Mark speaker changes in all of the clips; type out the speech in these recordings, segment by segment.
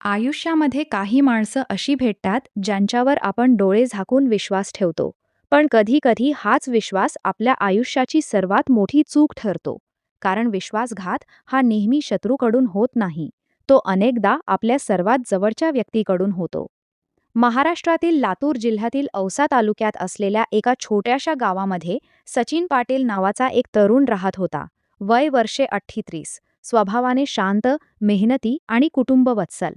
Speaker 1: आयुष्यामध्ये काही माणसं अशी भेटतात ज्यांच्यावर आपण डोळे झाकून विश्वास ठेवतो. पण कधी-कधी हाच विश्वास आपल्या आयुष्याची सर्वात मोठी चूक ठरतो. कारण विश्वासघात हा नेहमी शत्रूकडून होत नाही. तो अनेकदा आपल्या सर्वात जवळच्या व्यक्तीकडून होतो. महाराष्ट्रातील लातूर जिल्ह्यातील औसा तालुक्यात असलेल्या एका छोट्याशा गावामध्ये सचिन पाटील नावाचा एक तरुण राहत होता. वय वर्षे 38. स्वभावाने शांत, मेहनती आणि कुटुंबवत्सल.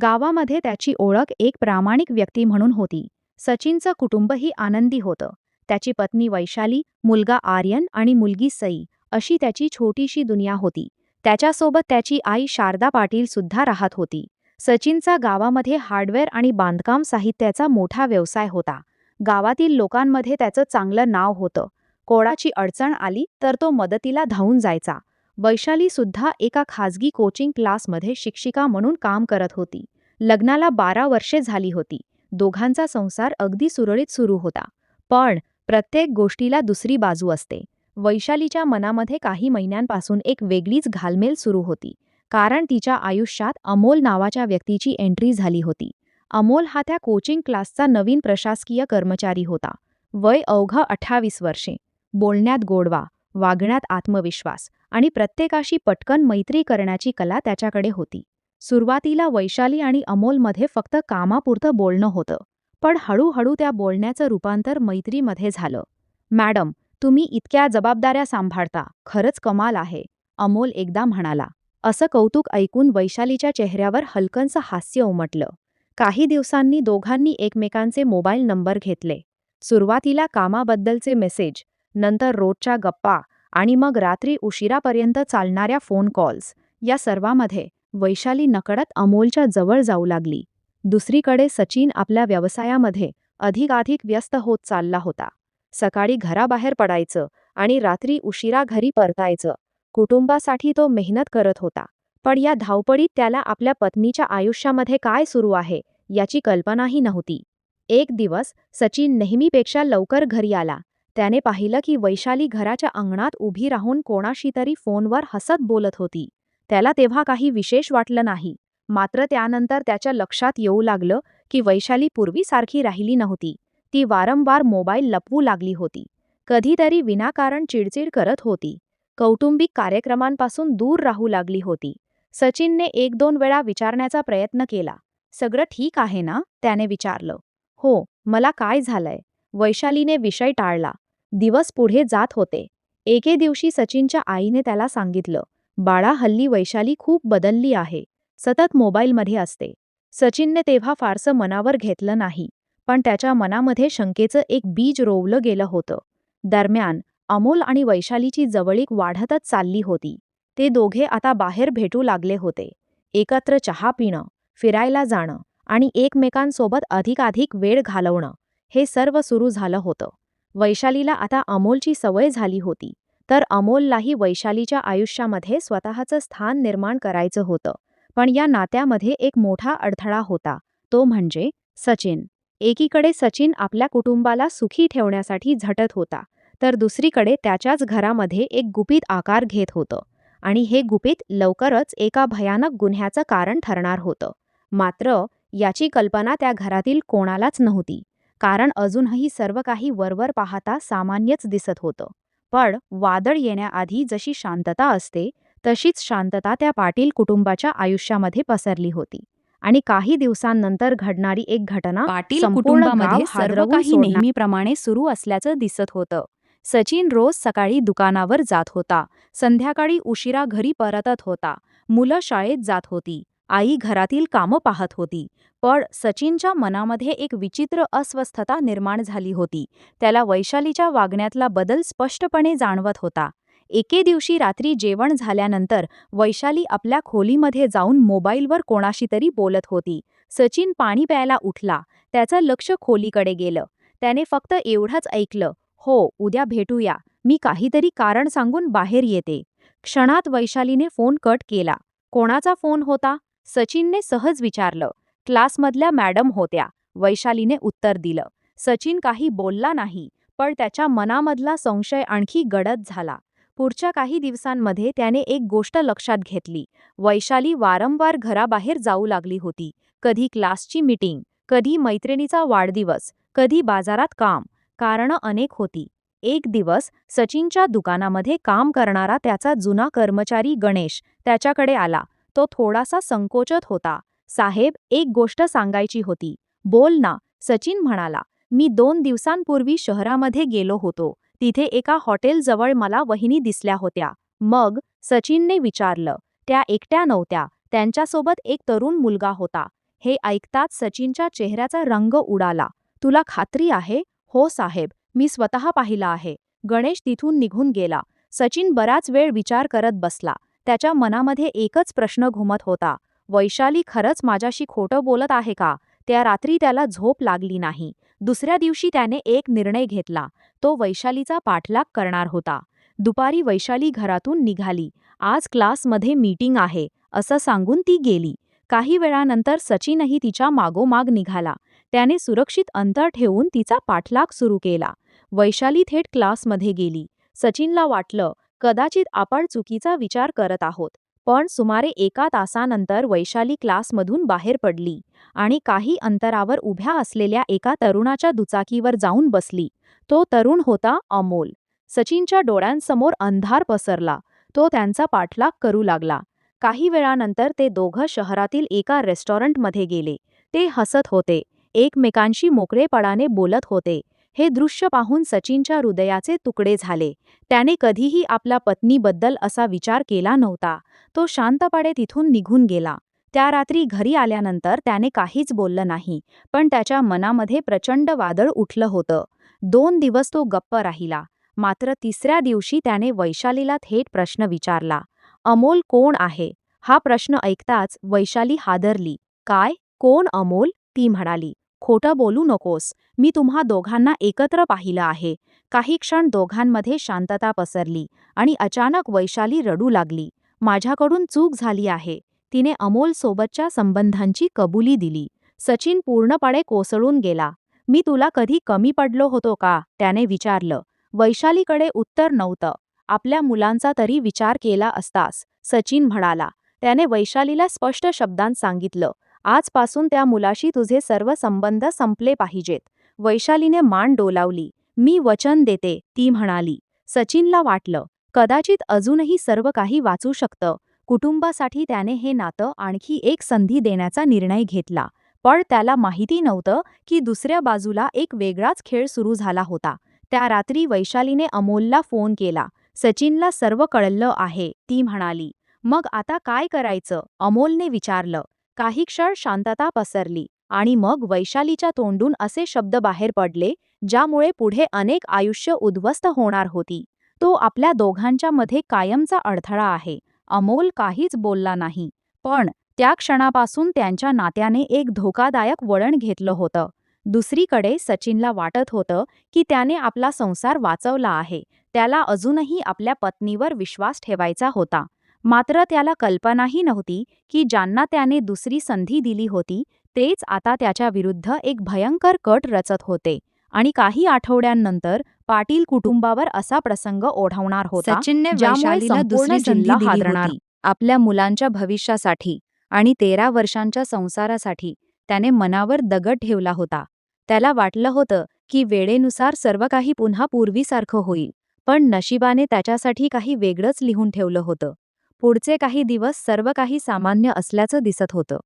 Speaker 1: गावामध्ये त्याची ओळख एक प्रामाणिक व्यक्ती म्हणून होती. सचिनचं कुटुंबही आनंदी होतं. त्याची पत्नी वैशाली, मुलगा आर्यन आणि मुलगी सई अशी त्याची छोटीशी दुनिया होती. त्याच्यासोबत त्याची आई शारदा पाटील सुद्धा राहत होती. सचिनचा गावामध्ये हार्डवेअर आणि बांधकाम साहित्याचा मोठा व्यवसाय होता. गावातील लोकांमध्ये त्याचं चांगलं नाव होतं. कोणाची अडचण आली तर तो मदतीला धावून जायचा. वैशाली सुद्धा एका खाजगी कोचिंग क्लासमध्ये शिक्षिका म्हणून काम करत होती. लग्नाला 12 वर्षे झाली होती. दोघांचा संसार अगदी सुरळीत सुरू होता. पण प्रत्येक गोष्टीला दुसरी बाजू असते. वैशालीच्या मनामध्ये काही महिन्यांपासून एक वेगळीच घालमेल सुरू होती. कारण तिच्या आयुष्यात अमोल नावाच्या व्यक्तीची एंट्री झाली होती. अमोल हा त्या कोचिंग क्लासचा नवीन प्रशासकीय कर्मचारी होता. वय अवघं 28 वर्षे. बोलण्यात गोडवा, वागण्यात आत्मविश्वास आणि प्रत्येकाशी पटकन मैत्री करण्याची कला त्याच्याकडे होती. सुरुवातीला वैशाली आणि अमोलमध्ये फक्त कामापुरतं बोलणं होतं. पण हळूहळू त्या बोलण्याचं रूपांतर मैत्रीमध्ये झालं. "मॅडम, तुम्ही इतक्या जबाबदाऱ्या सांभाळता, खरंच कमाल आहे," अमोल एकदा म्हणाला. असं कौतुक ऐकून वैशालीच्या चेहऱ्यावर हलकंसं हास्य उमटलं. काही दिवसांनी दोघांनी एकमेकांचे मोबाईल नंबर घेतले. सुरुवातीला कामाबद्दलचे मेसेज, नंतर रोजच्या गप्पा आणि मग रात्री उशिरापर्यंत चालणाऱ्या फोन कॉल्स. या सर्वामध्ये वैशाली नकळत अमोलच्या जवळ जाऊ लागली. दुसरीकडे सचिन आपल्या व्यवसायामध्ये अधिकाधिक व्यस्त होत चालला होता. सकाळी घराबाहेर पडायचं आणि रात्री उशिरा घरी परतायचं. कुटुंबासाठी तो मेहनत करत होता. पण या धावपळीत त्याला आपल्या पत्नीच्या आयुष्यामध्ये काय सुरू आहे याची कल्पनाही नव्हती. एक दिवस सचिन नेहमीपेक्षा लवकर घरी आला. त्याने पाहिलं की वैशाली घराच्या अंगणात उभी राहून कोणाशी तरी फोनवर हसत बोलत होती. त्याला तेव्हा काही विशेष वाटलं नाही. मात्र त्यानंतर त्याच्या लक्षात येऊ लागलं की वैशाली पूर्वीसारखी राहिली नव्हती. ती वारंवार मोबाईल लपवू लागली होती. कधीतरी विनाकारण चिडचिड करत होती. कौटुंबिक कार्यक्रमांपासून दूर राहू लागली होती. सचिनने 1-2 वेळा विचारण्याचा प्रयत्न केला. "सगळं ठीक आहे ना?" त्याने विचारलं. "हो, मला काय झालंय?" वैशालीने विषय टाळला. दिवस पुढे जात होते. एके दिवशी सचिनच्या आईने त्याला सांगितलं, "बाळा, हल्ली वैशाली खूप बदलली आहे. सतत मोबाईलमध्ये असते." सचिनने तेव्हा फारसं मनावर घेतलं नाही. पण त्याच्या मनामध्ये शंकेचं एक बीज रोवलं गेलं होतं. दरम्यान अमोल आणि वैशालीची जवळीक वाढतच चालली होती. ते दोघे आता बाहेर भेटू लागले होते. एकत्र चहा पिणं, फिरायला जाणं आणि एकमेकांसोबत अधिकाधिक वेळ घालवणं, हे सर्व सुरू झालं होतं. वैशालीला आता अमोलची सवय झाली होती. तर अमोललाही वैशालीच्या आयुष्यामध्ये स्वतःचं स्थान निर्माण करायचं होतं. पण या नात्यामध्ये एक मोठा अडथळा होता. तो म्हणजे सचिन. एकीकडे सचिन आपल्या कुटुंबाला सुखी ठेवण्यासाठी झटत होता. तर दुसरीकडे त्याच्याच घरामध्ये एक गुपित आकार घेत होतं. आणि हे गुपित लवकरच एका भयानक गुन्ह्याचं कारण ठरणार होतं. मात्र याची कल्पना त्या घरातील कोणालाच नव्हती. कारण अजूनही सर्व काही वरवर पाहता सामान्यच दिसत होतं. पण वादळ येण्याआधी जशी शांतता असते, तशीच शांतता त्या पाटील कुटुंबाच्या आयुष्यामध्ये पसरली होती. आणि काही दिवसांनंतर घडणारी एक घटना
Speaker 2: पाटील
Speaker 1: संपूर्ण गाव
Speaker 2: कुटुंबामध्ये सर्व
Speaker 1: हादरवून
Speaker 2: काही
Speaker 1: सोडणार.
Speaker 2: नेहमीप्रमाणे सुरू असल्याचं दिसत होतं. सचिन रोज सकाळी दुकानावर जात होता. संध्याकाळी उशिरा घरी परतत होता. मुलं शाळेत जात होती. आई घरातील कामं पाहत होती. पण सचिनच्या मनामध्ये एक विचित्र अस्वस्थता निर्माण झाली होती. त्याला वैशालीच्या वागण्यातला बदल स्पष्टपणे जाणवत होता. एके दिवशी रात्री जेवण झाल्यानंतर वैशाली आपल्या खोलीमध्ये जाऊन मोबाईलवर कोणाशी तरी बोलत होती. सचिन पाणी प्यायला उठला. त्याचं लक्ष खोलीकडे गेलं. त्याने फक्त एवढंच ऐकलं, "हो, उद्या भेटूया. मी काहीतरी कारण सांगून बाहेर येते." क्षणात वैशालीने फोन कट केला. कोणाचा फोन होता? सचिनने सहज विचारलं. "क्लासमधल्या मॅडम होत्या," वैशालीने उत्तर दिलं. सचिन काही बोलला नाही, पण त्याच्या मनामधला संशय आणखी गडद झाला. पुढच्या काही दिवसांमध्ये त्याने एक गोष्ट लक्षात घेतली. वैशाली वारंवार घराबाहेर जाऊ लागली होती. कधी क्लासची मीटिंग, कधी मैत्रिणीचा वाढदिवस, कधी बाजारात काम. कारणं अनेक होती. एक दिवस सचिनच्या दुकानामध्ये काम करणारा त्याचा जुना कर्मचारी गणेश त्याच्याकडे आला. तो थोडासा संकोचत होता. "साहेब, एक गोष्ट सांगायची होती." "बोल ना," सचिन म्हणाला. "मी 2 दिवसांपूर्वी शहरामध्ये गेलो होतो. तिथे एका हॉटेलजवळ मला वहिनी दिसल्या होत्या." "मग?" सचिनने विचारलं. "त्या एकट्या नव्हत्या. त्यांच्यासोबत एक तरुण मुलगा होता." हे ऐकताच सचिनच्या चेहऱ्याचा रंग उडाला. "तुला खात्री आहे?" "हो साहेब, मी स्वतः पाहिला आहे." गणेश तिथून निघून गेला. सचिन बराच वेळ विचार करत बसला. त्याच्या मनामध्ये एकच प्रश्न घुमत होता. वैशाली खरंच माझ्याशी खोटं बोलत आहे का? त्या रात्री त्याला झोप लागली नाही. दुसऱ्या दिवशी त्याने एक निर्णय घेतला. तो वैशालीचा पाठलाग करणार होता. दुपारी वैशाली घरातून निघाली. "आज क्लासमध्ये मीटिंग आहे," असं सांगून ती गेली. काही वेळानंतर सचिनही तिच्या मागोमाग निघाला. त्याने सुरक्षित अंतर ठेवून तिचा पाठलाग सुरू केला. वैशाली थेट क्लासमध्ये गेली. सचिनला वाटलं, कदाचित आपण चुकीचा विचार करत आहोत. पण सुमारे 1 तासानंतर वैशाली क्लासमधून बाहेर पडली आणि काही अंतरावर उभ्या असलेल्या एका तरुणाच्या दुचाकीवर जाऊन बसली. तो तरुण होता अमोल. सचिनच्या डोळ्यांसमोर अंधार पसरला. तो त्यांचा पाठलाग करू लागला. काही वेळानंतर ते दोघं शहरातील एका रेस्टॉरंटमध्ये गेले. ते हसत होते. एकमेकांशी मोकळेपणाने बोलत होते. हे दृश्य पाहून सचिनच्या हृदयाचे तुकडे झाले. त्याने कधीही आपल्या पत्नीबद्दल असा विचार केला नव्हता. तो शांतपणे तिथून निघून गेला. त्या रात्री घरी आल्यानंतर त्याने काहीच बोललं नाही, पण त्याच्या मनामध्ये प्रचंड वादळ उठलं होतं. 2 दिवस तो गप्प राहिला. मात्र तिसऱ्या दिवशी त्याने वैशालीला थेट प्रश्न विचारला. "अमोल कोण आहे?" हा प्रश्न ऐकताच वैशाली हादरली. "काय? कोण अमोल?" ती म्हणाली. "खोटं बोलू नकोस. मी तुम्हा दोघांना एकत्र पाहिलं आहे." काही क्षण दोघांमध्ये शांतता पसरली आणि अचानक वैशाली रडू लागली. "माझ्याकडून चूक झाली आहे." तिने अमोल सोबतच्या संबंधांची कबुली दिली. सचिन पूर्णपणे कोसळून गेला. "मी तुला कधी कमी पडलो होतो का?" त्याने विचारलं. वैशालीकडे उत्तर नव्हतं. "आपल्या मुलांचा तरी विचार केला असतास," सचिन म्हणाला. त्याने वैशालीला स्पष्ट शब्दांत सांगितलं, "आजपासून त्या मुलाशी तुझे सर्व संबंध संपले पाहिजेत." वैशालीने मान डोलावली. "मी वचन देते," ती म्हणाली. सचिनला वाटलं, कदाचित अजूनही सर्व काही वाचू शकतं. कुटुंबासाठी त्याने हे नातं आणखी एक संधी देण्याचा निर्णय घेतला. पण त्याला माहिती नव्हतं की दुसऱ्या बाजूला एक वेगळाच खेळ सुरू झाला होता. त्या रात्री वैशालीने अमोलला फोन केला. "सचिनला सर्व कळलं आहे," ती म्हणाली. "मग आता काय करायचं?" अमोलने विचारलं. काही क्षण शांतता पसरली आणि मग वैशालीच्या तोंडून असे शब्द बाहेर पडले, ज्यामुळे पुढे अनेक आयुष्य उद्ध्वस्त होणार होती. "तो आपल्या दोघांच्या मध्ये कायमचा अडथळा आहे." अमोल काहीच बोलला नाही. पण त्या क्षणापासून त्यांच्या नात्याने एक धोकादायक वळण घेतलं होतं. दुसरीकडे सचिनला वाटत होतं की त्याने आपला संसार वाचवला आहे. त्याला अजूनही आपल्या पत्नीवर विश्वास ठेवायचा होता. मात्र त्याला कल्पनाही नव्हती की ज्यांना त्याने दुसरी संधी दिली होती तेच आता त्याच्या विरुद्ध एक भयंकर कट रचत होते. आणि काही आठवड्यांनंतर पाटील कुटुंबावर असा प्रसंग ओढवणार होता,
Speaker 1: सचिनने
Speaker 2: ज्यामुळे
Speaker 1: वैशालीला
Speaker 2: संपूर्ण
Speaker 1: दुसरी संधी
Speaker 2: जिल्हा
Speaker 1: दिली
Speaker 2: हादरणार
Speaker 1: होती. आपल्या मुलांच्या भविष्यासाठी आणि 13 वर्षांच्या संसारासाठी त्याने मनावर दगड ठेवला होता. त्याला वाटलं होतं की वेळेनुसार सर्व काही पुन्हा पूर्वीसारखं होईल. पण नशिबाने त्याच्यासाठी काही वेगळंच लिहून ठेवलं होतं. पुढचे काही दिवस सर्व काही सामान्य असल्याचं दिसत होतं.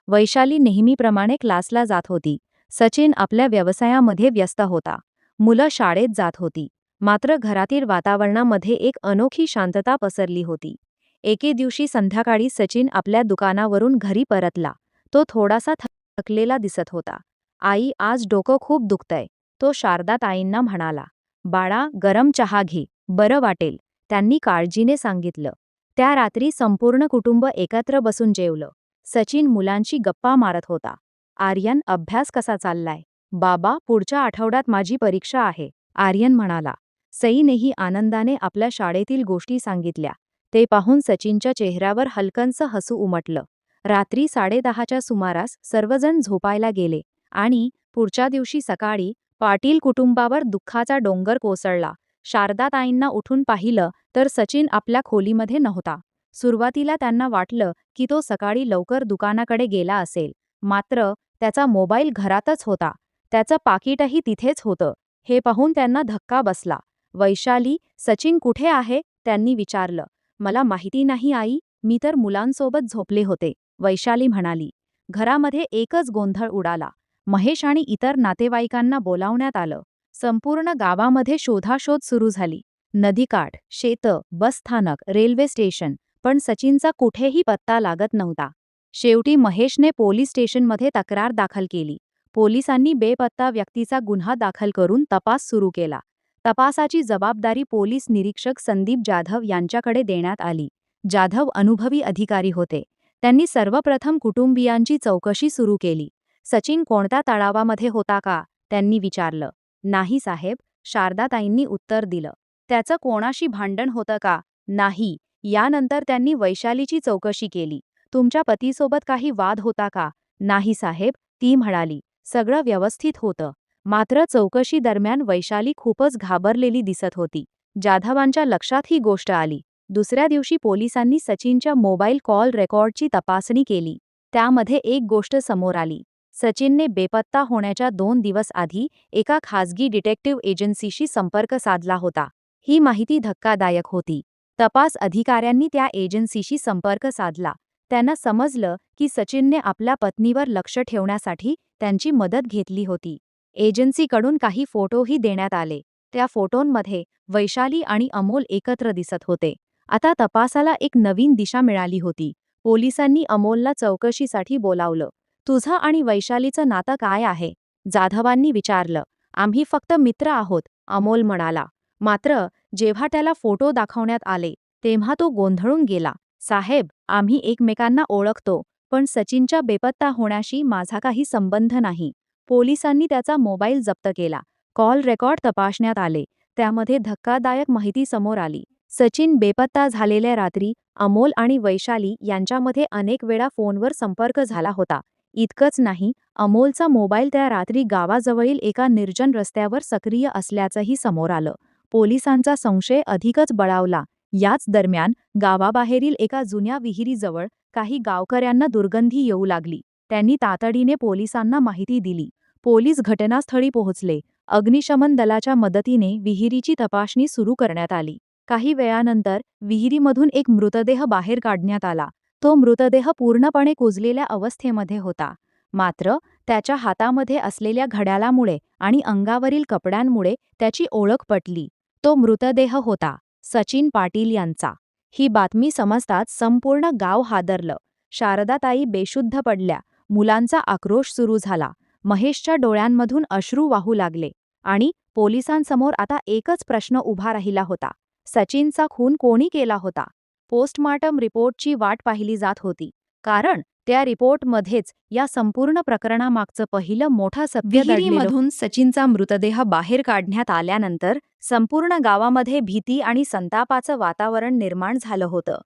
Speaker 1: वैशाली नेहमीप्रमाणे क्लासला जात होती. सचिन आपल्या व्यवसायामध्ये व्यस्त होता. मुलं शाळेत जात होती. मात्र घरातील वातावरणामध्ये एक अनोखी शांतता पसरली होती. एके दिवशी संध्याकाळी सचिन आपल्या दुकानावरून घरी परतला. तो थोडासा थकलेला दिसत होता. "आई, आज डोकं खूप दुखतंय," तो शारदाताईंना म्हणाला. "बाळा, गरम चहा घे, बरं वाटेल," त्यांनी काळजीने सांगितलं. त्या रात्री संपूर्ण कुटुंब एकत्र बसून जेवलं. सचिन मुलांशी गप्पा मारत होता. "आर्यन, अभ्यास कसा चाललाय?" "बाबा, पुढच्या आठवड्यात माझी परीक्षा आहे," आर्यन म्हणाला. सईनेही आनंदाने आपल्या शाळेतील गोष्टी सांगितल्या. ते पाहून सचिनच्या चेहऱ्यावर हलकंसं हसू उमटलं. रात्री 10:30च्या सुमारास सर्वजण झोपायला गेले आणि पुढच्या दिवशी सकाळी पाटील कुटुंबावर दुःखाचा डोंगर कोसळला.
Speaker 2: शारदाताईंना उठून पाहिलं तर सचिन आपल्या खोलीमध्ये नव्हता. सुरुवातीला त्यांना वाटलं की तो सकाळी लवकर दुकानाकडे गेला असेल, मात्र त्याचा मोबाईल घरातच होता. त्याचं पाकिटही तिथेच होतं. हे पाहून त्यांना धक्का बसला. वैशाली, सचिन कुठे आहे? त्यांनी विचारलं. मला माहिती नाही आई, मी तर मुलांसोबत झोपले होते, वैशाली म्हणाली. घरामध्ये एकच गोंधळ उडाला. महेश आणि इतर नातेवाईकांना बोलावण्यात आलं. संपूर्ण गावामध्ये शोधाशोध सुरू झाली. नदीकाठ, शेतं, बसस्थानक, रेल्वे स्टेशन, पण सचिनचा कुठेही पत्ता लागत नव्हता. शेवटी महेशने पोलीस स्टेशनमध्ये तक्रार दाखल केली. पोलिसांनी बेपत्ता व्यक्तीचा गुन्हा दाखल करून तपास सुरू केला. तपासाची जबाबदारी पोलीस निरीक्षक संदीप जाधव यांच्याकडे देण्यात आली. जाधव अनुभवी अधिकारी होते. त्यांनी सर्वप्रथम कुटुंबियांची चौकशी सुरू केली. सचिन कोणत्या तळावामध्ये होता का? त्यांनी विचारलं. नाही साहेब, शारदाताईंनी उत्तर दिलं. त्याचं कोणाशी भांडण होतं का? नाही. यानंतर त्यांनी वैशालीची चौकशी केली. तुमच्या पतीसोबत काही वाद होता का? नाही साहेब, ती म्हणाली. सगळं व्यवस्थित होतं. मात्र चौकशी दरम्यान वैशाली खूपच घाबरलेली दिसत होती. जाधवांच्या लक्षात ही गोष्ट आली. दुसऱ्या दिवशी पोलिसांनी सचिनच्या मोबाईल कॉल रेकॉर्डची तपासणी केली. त्यामध्ये एक गोष्ट समोर आली. सचिनने बेपत्ता होण्याच्या 2 दिवस आधी एका खासगी डिटेक्टिव्ह एजन्सीशी संपर्क साधला होता. ही माहिती धक्कादायक होती. तपास अधिकाऱ्यांनी त्या एजन्सीशी संपर्क साधला. त्यांना समजलं की सचिनने आपल्या पत्नीवर लक्ष ठेवण्यासाठी त्यांची मदत घेतली होती. एजन्सीकडून काही फोटोही देण्यात आले. त्या फोटोंमध्ये वैशाली आणि अमोल एकत्र दिसत होते. आता तपासाला एक नवीन दिशा मिळाली होती. पोलिसांनी अमोलला चौकशीसाठी बोलावलं. तुझं आणि वैशालीचं नातं काय आहे? जाधवांनी विचारलं. आम्ही फक्त मित्र आहोत, अमोल म्हणाला. मात्र जेव्हा त्याला फोटो दाखवण्यात आले तेव्हा तो गोंधळून गेला. साहेब, आम्ही एकमेकांना ओळखतो, पण सचिनच्या बेपत्ता होण्याशी माझा काही संबंध नाही. पोलिसांनी त्याचा मोबाईल जप्त केला. कॉल रेकॉर्ड तपासण्यात आले. त्यामध्ये धक्कादायक माहिती समोर आली. सचिन बेपत्ता झालेल्या रात्री अमोल आणि वैशाली यांच्यामध्ये अनेक वेळा फोनवर संपर्क झाला होता. इतकंच नाही, अमोलचा मोबाईल त्या रात्री गावाजवळील एका निर्जन रस्त्यावर सक्रिय असल्याचंही समोर आलं. पोलिसांचा संशय अधिकच बळावला. याच दरम्यान गावाबाहेरील एका जुन्या विहिरीजवळ काही गावकऱ्यांना दुर्गंधी येऊ लागली. त्यांनी तातडीने पोलिसांना माहिती दिली. पोलीस घटनास्थळी पोहोचले. अग्निशमन दलाच्या मदतीने विहिरीची तपासणी सुरू करण्यात आली. काही वेळानंतर विहिरीमधून एक मृतदेह बाहेर काढण्यात आला. तो मृतदेह पूर्णपणे कुजलेल्या अवस्थेमध्ये होता. मात्र त्याच्या हातामध्ये असलेल्या घड्याळामुळे आणि अंगावरील कपड्यांमुळे त्याची ओळख पटली. तो मृतदेह होता सचिन पाटील यांचा. ही बातमी समजताच संपूर्ण गाव हादरलं. शारदाताई बेशुद्ध पडल्या. मुलांचा आक्रोश सुरू झाला. महेशच्या डोळ्यांमधून अश्रू वाहू लागले. आणि पोलिसांसमोर आता एकच प्रश्न उभा राहिला होता. सचिनचा खून कोणी केला होता? पोस्टमार्टम रिपोर्टची वाट पाहिली जात होती. कारण त्या रिपोर्टमध्येच या संपूर्ण प्रकरणामागचं पहिलं मोठं सत्य दडलेलं. विहिरीमधून सचिनचा मृतदेह बाहेर काढण्यात आल्यानंतर संपूर्ण गावामध्ये भीती आणि संतापाचं वातावरण निर्माण झालं होतं.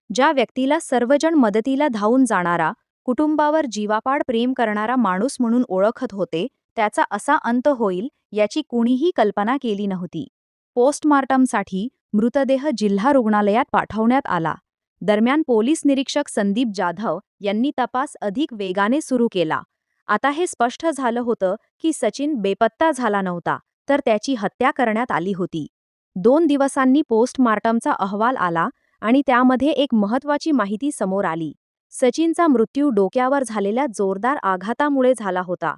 Speaker 2: ज्या व्यक्तीला सर्वजण मदतीला धावून जाणारा, कुटुंबावर जीवापाड प्रेम करणारा माणूस म्हणून ओळखत होते, त्याचा असा अंत होईल याची कुणीही कल्पना केली नव्हती. पोस्टमार्टमसाठी मृतदेह जिल्हा रुग्णालयात पाठवण्यात आला. दरम्यान पोलीस निरीक्षक संदीप जाधव यांनी तपास अधिक वेगाने सुरू केला. आता हे स्पष्ट झालं होतं की सचिन बेपत्ता झाला नव्हता, तर त्याची हत्या करण्यात आली होती. 2 दिवसांनी पोस्टमार्टमचा अहवाल आला आणि त्यामध्ये एक महत्त्वाची माहिती समोर आली. सचिनचा मृत्यू डोक्यावर झालेल्या जोरदार आघातामुळे झाला होता.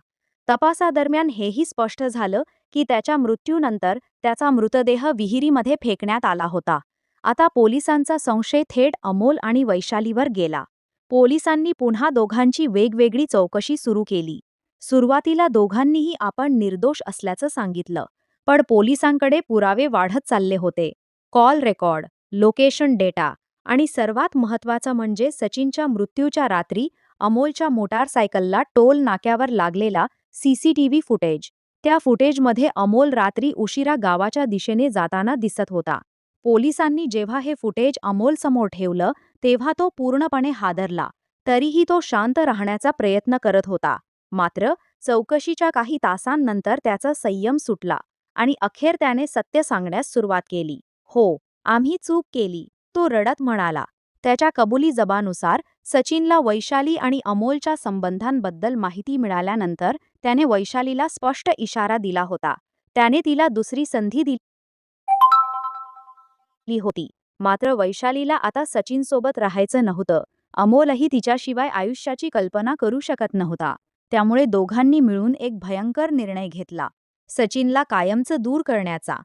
Speaker 2: तपासादरम्यान हेही स्पष्ट झालं की त्याच्या मृत्यूनंतर त्याचा मृतदेह विहिरीमध्ये फेकण्यात आला होता. आता पोलिसांचा संशय थेट अमोल आणि वैशालीवर गेला. पोलिसांनी पुन्हा दोघांची वेगवेगळी चौकशी सुरू केली. सुरुवातीला दोघांनीही आपण निर्दोष असल्याचं सांगितलं, पण पोलिसांकडे पुरावे वाढत चालले होते. कॉल रेकॉर्ड, लोकेशन डेटा आणि सर्वात महत्त्वाचं म्हणजे सचिनच्या मृत्यूच्या रात्री अमोलच्या मोटारसायकलला टोल नाक्यावर लागलेला सीसीटीव्ही फुटेज. त्या फुटेजमध्ये अमोल रात्री उशिरा गावाच्या दिशेने जाताना दिसत होता. पोलिसांनी जेव्हा हे फुटेज अमोलसमोर ठेवलं तेव्हा तो पूर्णपणे हादरला. तरीही तो शांत राहण्याचा प्रयत्न करत होता. मात्र चौकशीच्या काही तासांनंतर त्याचा संयम सुटला आणि अखेर त्याने सत्य सांगण्यास सुरुवात केली. हो, आम्ही चूक केली, तो रडत म्हणाला. त्याच्या कबुली जबानुसार सचिनला वैशाली आणि अमोलच्या संबंधांबद्दल माहिती मिळाल्यानंतर त्याने वैशालीला स्पष्ट इशारा दिला होता. त्याने तिला दुसरी संधी दिली होती. मात्र वैशालीला आता सचिनसोबत राहायचं नव्हतं. अमोलही तिच्याशिवाय आयुष्याची कल्पना करू शकत नव्हता. त्यामुळे दोघांनी मिळून एक भयंकर निर्णय घेतला, सचिनला कायमचं दूर करण्याचा.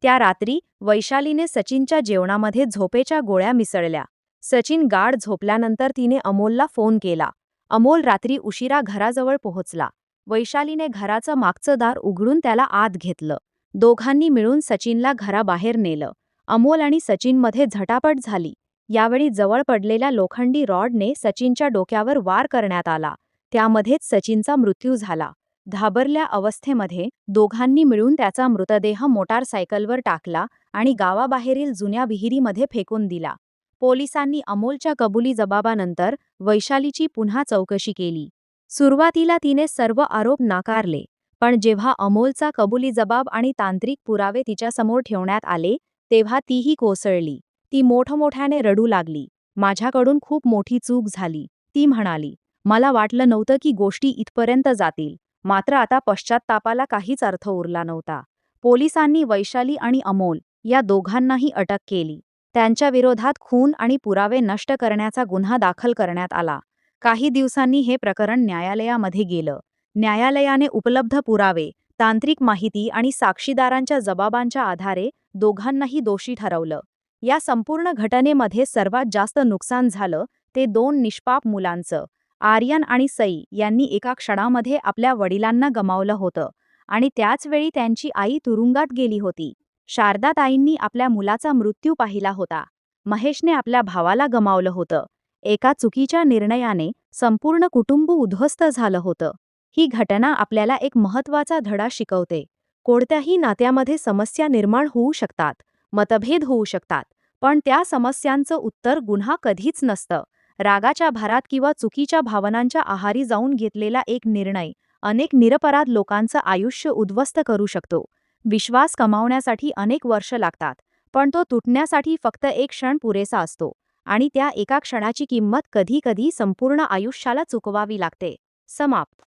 Speaker 2: त्या रात्री वैशालीने सचिनच्या जेवणामध्ये झोपेच्या गोळ्या मिसळल्या. सचिन गाढ झोपल्यानंतर तिने अमोलला फोन केला. अमोल रात्री उशिरा घराजवळ पोहोचला. वैशालीने घराचं मागचं दार उघडून त्याला आत घेतलं. दोघांनी मिळून सचिनला घराबाहेर नेलं. अमोल आणि सचिनमध्ये झटापट झाली. यावेळी जवळ पडलेल्या लोखंडी रॉडने सचिनच्या डोक्यावर वार करण्यात आला. त्यामध्येच सचिनचा मृत्यू झाला. घाबरल्या अवस्थेमध्ये दोघांनी मिळून त्याचा मृतदेह मोटारसायकलवर टाकला आणि गावाबाहेरील जुन्या विहिरीमध्ये फेकून दिला. पोलिसांनी अमोलच्या कबुली जबाबानंतर वैशालीची पुन्हा चौकशी केली. सुरुवातीला तिने सर्व आरोप नाकारले, पण जेव्हा अमोलचा कबुली जबाब आणि तांत्रिक पुरावे तिच्यासमोर ठेवण्यात आले तेव्हा तीही कोसळली. ती मोठमोठ्याने रडू लागली. माझ्याकडून खूप मोठी चूक झाली, ती म्हणाली. मला वाटलं नव्हतं की गोष्टी इथपर्यंत जातील. मात्र आता पश्चात्तापाला काहीच अर्थ उरला नव्हता. पोलिसांनी वैशाली आणि अमोल या दोघांनाही अटक केली. त्यांच्या विरोधात खून आणि पुरावे नष्ट करण्याचा गुन्हा दाखल करण्यात आला. काही दिवसांनी हे प्रकरण न्यायालयामध्ये गेलं. न्यायालयाने उपलब्ध पुरावे, तांत्रिक माहिती आणि साक्षीदारांच्या जबाबांच्या आधारे दोघांनाही दोषी ठरवलं. या संपूर्ण घटनेमध्ये सर्वात जास्त नुकसान झालं ते 2 निष्पाप मुलांचं. आर्यन आणि सई यांनी एका क्षणामध्ये आपल्या वडिलांना गमावलं होतं आणि त्याच वेळी त्यांची आई तुरुंगात गेली होती. शारदाताईंनी आपल्या मुलाचा मृत्यू पाहिला होता. महेशने आपल्या भावाला गमावलं होतं. एका चुकीच्या निर्णयाने संपूर्ण कुटुंब उद्ध्वस्त झालं होतं. ही घटना आपल्याला एक महत्त्वाचा धडा शिकवते. कोणत्याही नात्यामध्ये समस्या निर्माण होऊ शकतात, मतभेद होऊ शकतात, पण त्या समस्यांचं उत्तर गुन्हा कधीच नसतं. रागाच्या भारात किंवा चुकीच्या भावनांच्या आहारी जाऊन घेतलेला एक निर्णय अनेक निरपराध लोकांचं आयुष्य उद्ध्वस्त करू शकतो. विश्वास कमावण्यासाठी अनेक वर्ष लागतात, पण तो तुटण्यासाठी फक्त एक क्षण पुरेसा असतो आणि त्या एका क्षणाची किंमत कधी-कधी संपूर्ण आयुष्याला चुकवावी लागते. समाप्त.